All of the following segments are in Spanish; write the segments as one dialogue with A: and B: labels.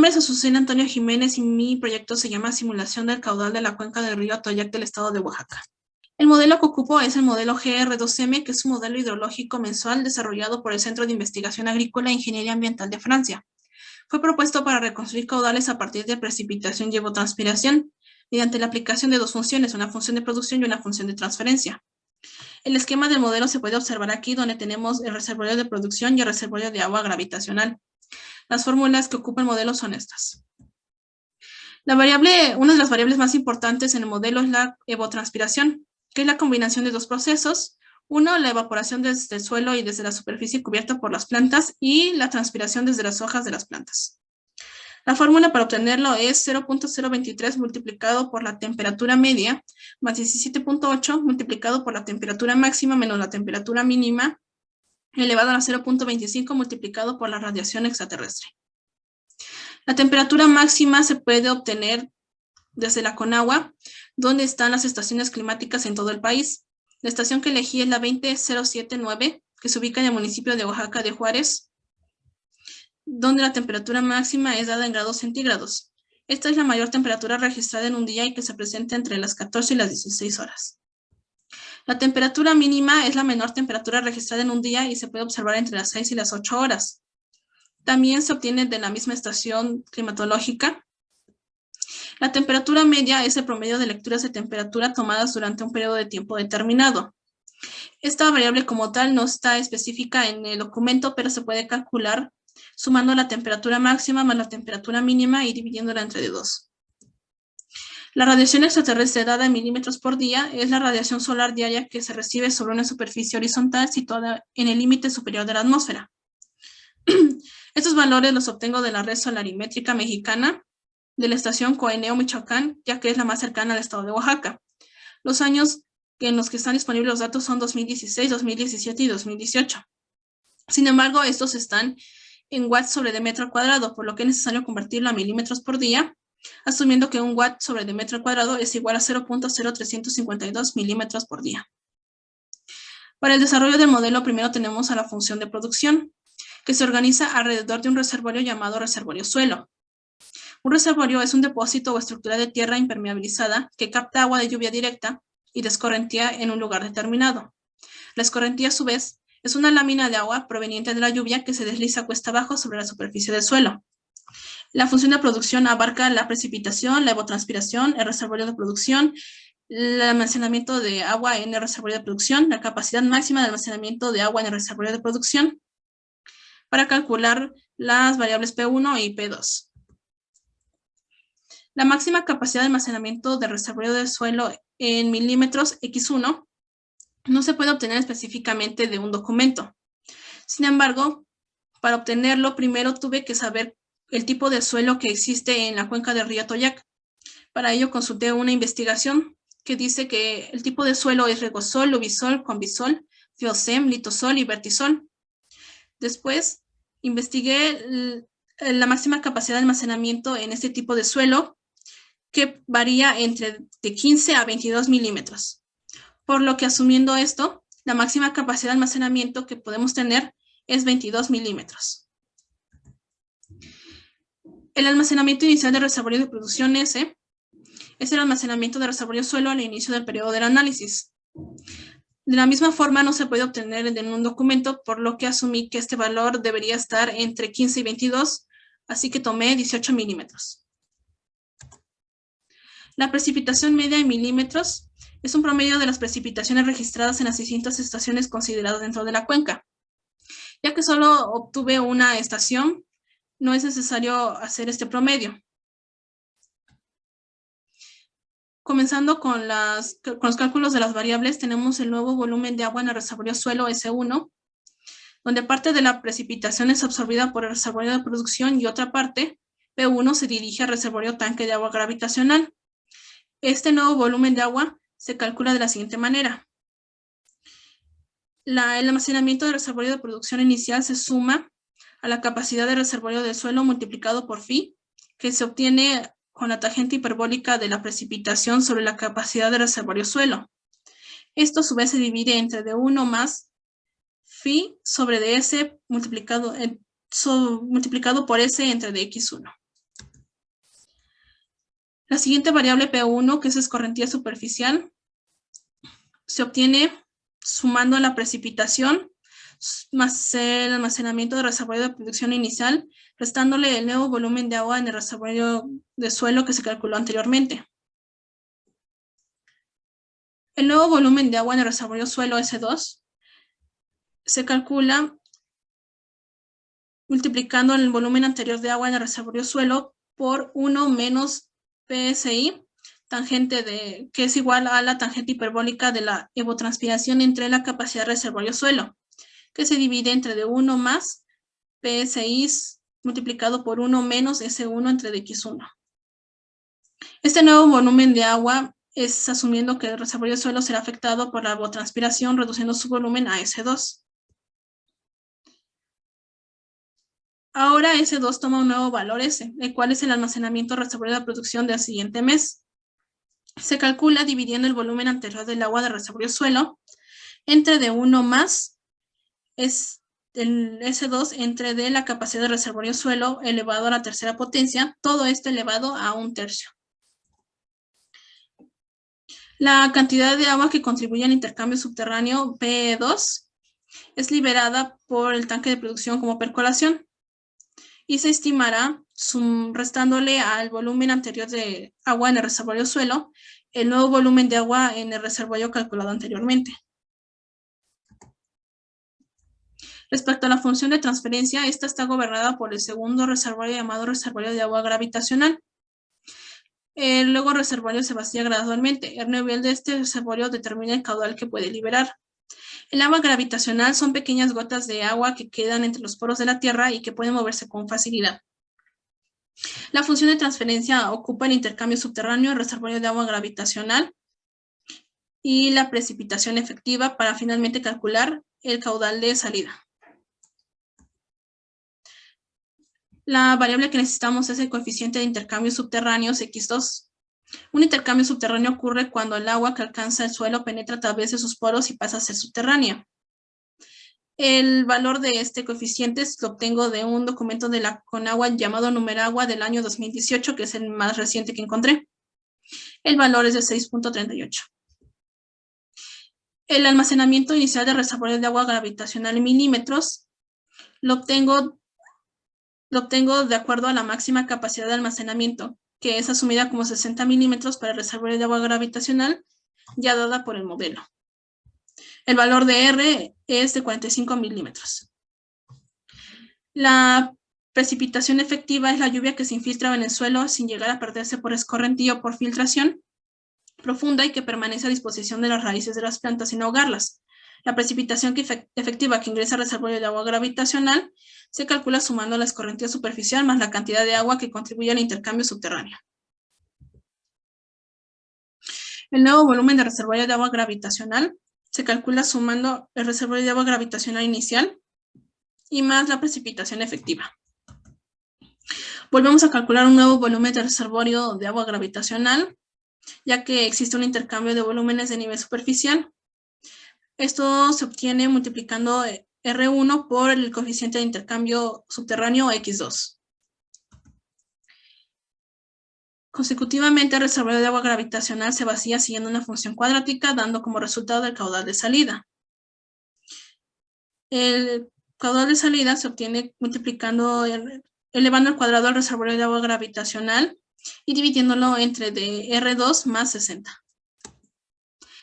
A: nombre es Azucena Antonio Jiménez y mi proyecto se llama Simulación del caudal de la cuenca del río Atoyac del estado de Oaxaca. El modelo que ocupo es el modelo GR2M, que es un modelo hidrológico mensual desarrollado por el Centro de Investigación Agrícola e Ingeniería Ambiental de Francia. Fue propuesto para reconstruir caudales a partir de precipitación y evapotranspiración, mediante la aplicación de dos funciones, una función de producción y una función de transferencia. El esquema del modelo se puede observar aquí, donde tenemos el reservorio de producción y el reservorio de agua gravitacional. Las fórmulas que ocupa el modelo son estas. Una de las variables más importantes en el modelo es la evapotranspiración, que es la combinación de dos procesos. Uno, la evaporación desde el suelo y desde la superficie cubierta por las plantas, y la transpiración desde las hojas de las plantas. La fórmula para obtenerlo es 0.023 multiplicado por la temperatura media más 17.8 multiplicado por la temperatura máxima menos la temperatura mínima elevado a 0.25 multiplicado por la radiación extraterrestre. La temperatura máxima se puede obtener desde la Conagua, donde están las estaciones climáticas en todo el país. La estación que elegí es la 20079, que se ubica en el municipio de Oaxaca de Juárez, donde la temperatura máxima es dada en grados centígrados. Esta es la mayor temperatura registrada en un día y que se presenta entre las 14 y las 16 horas. La temperatura mínima es la menor temperatura registrada en un día y se puede observar entre las 6 y las 8 horas. También se obtiene de la misma estación climatológica. La temperatura media es el promedio de lecturas de temperatura tomadas durante un periodo de tiempo determinado. Esta variable como tal no está específica en el documento, pero se puede calcular sumando la temperatura máxima más la temperatura mínima y dividiéndola entre 2. La radiación extraterrestre dada en milímetros por día es la radiación solar diaria que se recibe sobre una superficie horizontal situada en el límite superior de la atmósfera. Estos valores los obtengo de la red solarimétrica mexicana de la estación Coeneo, Michoacán, ya que es la más cercana al estado de Oaxaca. Los años en los que están disponibles los datos son 2016, 2017 y 2018. Sin embargo, estos están en watts sobre de metro al cuadrado, por lo que es necesario convertirlo a milímetros por día, asumiendo que un watt sobre de metro al cuadrado es igual a 0.0352 milímetros por día. Para el desarrollo del modelo, primero tenemos a la función de producción, que se organiza alrededor de un reservorio llamado reservorio suelo. Un reservorio es un depósito o estructura de tierra impermeabilizada que capta agua de lluvia directa y descorrentía en un lugar determinado. La escorrentía, a su vez, es una lámina de agua proveniente de la lluvia que se desliza cuesta abajo sobre la superficie del suelo. La función de producción abarca la precipitación, la evapotranspiración, el reservorio de producción, el almacenamiento de agua en el reservorio de producción, la capacidad máxima de almacenamiento de agua en el reservorio de producción, para calcular las variables P1 y P2. La máxima capacidad de almacenamiento del reservorio del suelo en milímetros X1 no se puede obtener específicamente de un documento. Sin embargo, para obtenerlo, primero tuve que saber el tipo de suelo que existe en la cuenca del río Atoyac. Para ello consulté una investigación que dice que el tipo de suelo es regosol, lubisol, conbisol, fiosem, litosol y vertisol. Después investigué la máxima capacidad de almacenamiento en este tipo de suelo, que varía entre de 15 a 22 milímetros. Por lo que, asumiendo esto, la máxima capacidad de almacenamiento que podemos tener es 22 milímetros. El almacenamiento inicial del reservorio de producción S es el almacenamiento del reservorio suelo al inicio del periodo del análisis. De la misma forma, no se puede obtener en un documento, por lo que asumí que este valor debería estar entre 15 y 22, así que tomé 18 milímetros. La precipitación media en milímetros es un promedio de las precipitaciones registradas en las distintas estaciones consideradas dentro de la cuenca. Ya que solo obtuve una estación, no es necesario hacer este promedio. Comenzando con los cálculos de las variables, tenemos el nuevo volumen de agua en el reservorio suelo S1, donde parte de la precipitación es absorbida por el reservorio de producción y otra parte, P1, se dirige al reservorio tanque de agua gravitacional. Este nuevo volumen de agua se calcula de la siguiente manera. El almacenamiento del reservorio de producción inicial se suma a la capacidad del reservorio del suelo multiplicado por phi, que se obtiene con la tangente hiperbólica de la precipitación sobre la capacidad del reservorio suelo. Esto a su vez se divide entre de 1 más phi sobre ds multiplicado por s entre de x1. La siguiente variable P1, que es escorrentía superficial, se obtiene sumando la precipitación más el almacenamiento de reservorio de producción inicial, restándole el nuevo volumen de agua en el reservorio de suelo que se calculó anteriormente. El nuevo volumen de agua en el reservorio suelo S2 se calcula multiplicando el volumen anterior de agua en el reservorio suelo por 1 menos PSI, que es igual a la tangente hiperbólica de la evapotranspiración entre la capacidad del reservorio suelo, que se divide entre de 1 más PSI multiplicado por 1 menos S1 entre X1. Este nuevo volumen de agua es asumiendo que el reservorio suelo será afectado por la evapotranspiración, reduciendo su volumen a S2. Ahora S2 toma un nuevo valor S, el cual es el almacenamiento reservorio de producción del siguiente mes. Se calcula dividiendo el volumen anterior del agua del reservorio suelo entre de 1 más es el S2 entre de la capacidad del reservorio suelo elevado a la tercera potencia, todo esto elevado a 1/3. La cantidad de agua que contribuye al intercambio subterráneo P2 es liberada por el tanque de producción como percolación y se estimará restándole al volumen anterior de agua en el reservorio suelo el nuevo volumen de agua en el reservorio calculado anteriormente. Respecto a la función de transferencia, esta está gobernada por el segundo reservorio llamado reservorio de agua gravitacional. Luego el reservorio se vacía gradualmente. El nivel de este reservorio determina el caudal que puede liberar. El agua gravitacional son pequeñas gotas de agua que quedan entre los poros de la Tierra y que pueden moverse con facilidad. La función de transferencia ocupa el intercambio subterráneo, el reservorio de agua gravitacional y la precipitación efectiva para finalmente calcular el caudal de salida. La variable que necesitamos es el coeficiente de intercambio subterráneos X2. Un intercambio subterráneo ocurre cuando el agua que alcanza el suelo penetra a través de sus poros y pasa a ser subterránea. El valor de este coeficiente lo obtengo de un documento de la Conagua llamado Numeragua del año 2018, que es el más reciente que encontré. El valor es de 6.38. El almacenamiento inicial de reservorios de agua gravitacional en milímetros lo obtengo de acuerdo a la máxima capacidad de almacenamiento, que es asumida como 60 milímetros para el reservorio de agua gravitacional, ya dada por el modelo. El valor de R es de 45 milímetros. La precipitación efectiva es la lluvia que se infiltra en el suelo sin llegar a perderse por escorrentía o por filtración profunda y que permanece a disposición de las raíces de las plantas sin ahogarlas. La precipitación efectiva que ingresa al reservorio de agua gravitacional se calcula sumando la escorrentía superficial más la cantidad de agua que contribuye al intercambio subterráneo. El nuevo volumen de reservorio de agua gravitacional se calcula sumando el reservorio de agua gravitacional inicial y más la precipitación efectiva. Volvemos a calcular un nuevo volumen de reservorio de agua gravitacional, ya que existe un intercambio de volúmenes de nivel superficial. Esto se obtiene multiplicando R1 por el coeficiente de intercambio subterráneo X2. Consecutivamente, el reservorio de agua gravitacional se vacía siguiendo una función cuadrática, dando como resultado el caudal de salida. El caudal de salida se obtiene multiplicando, elevando al cuadrado el reservorio de agua gravitacional y dividiéndolo entre de R2 más 60.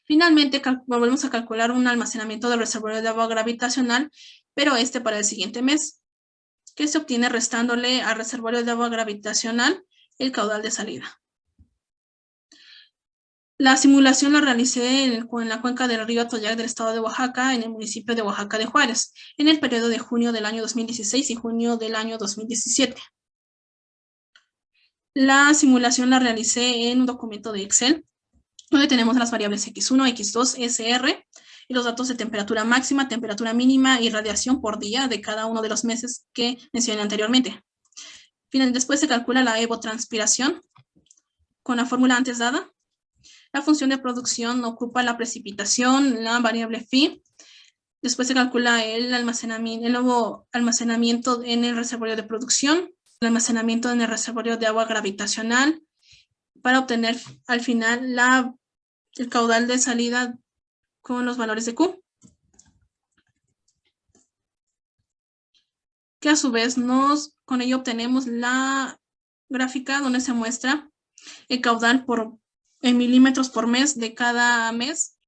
A: Finalmente, volvemos a calcular un almacenamiento del reservorio de agua gravitacional, pero para el siguiente mes, que se obtiene restándole al reservorio de agua gravitacional el caudal de salida. La simulación la realicé en la cuenca del río Atoyac del estado de Oaxaca, en el municipio de Oaxaca de Juárez, en el periodo de junio del año 2016 y junio del año 2017. La simulación la realicé en un documento de Excel, donde tenemos las variables X1, X2, SR, y los datos de temperatura máxima, temperatura mínima y radiación por día de cada uno de los meses que mencioné anteriormente. Después se calcula la evapotranspiración con la fórmula antes dada. La función de producción ocupa la precipitación, la variable phi. Después se calcula el nuevo almacenamiento en el reservorio de producción, el almacenamiento en el reservorio de agua gravitacional, para obtener al final el caudal de salida con los valores de Q, que a su vez con ello obtenemos la gráfica donde se muestra el caudal en milímetros por mes de cada mes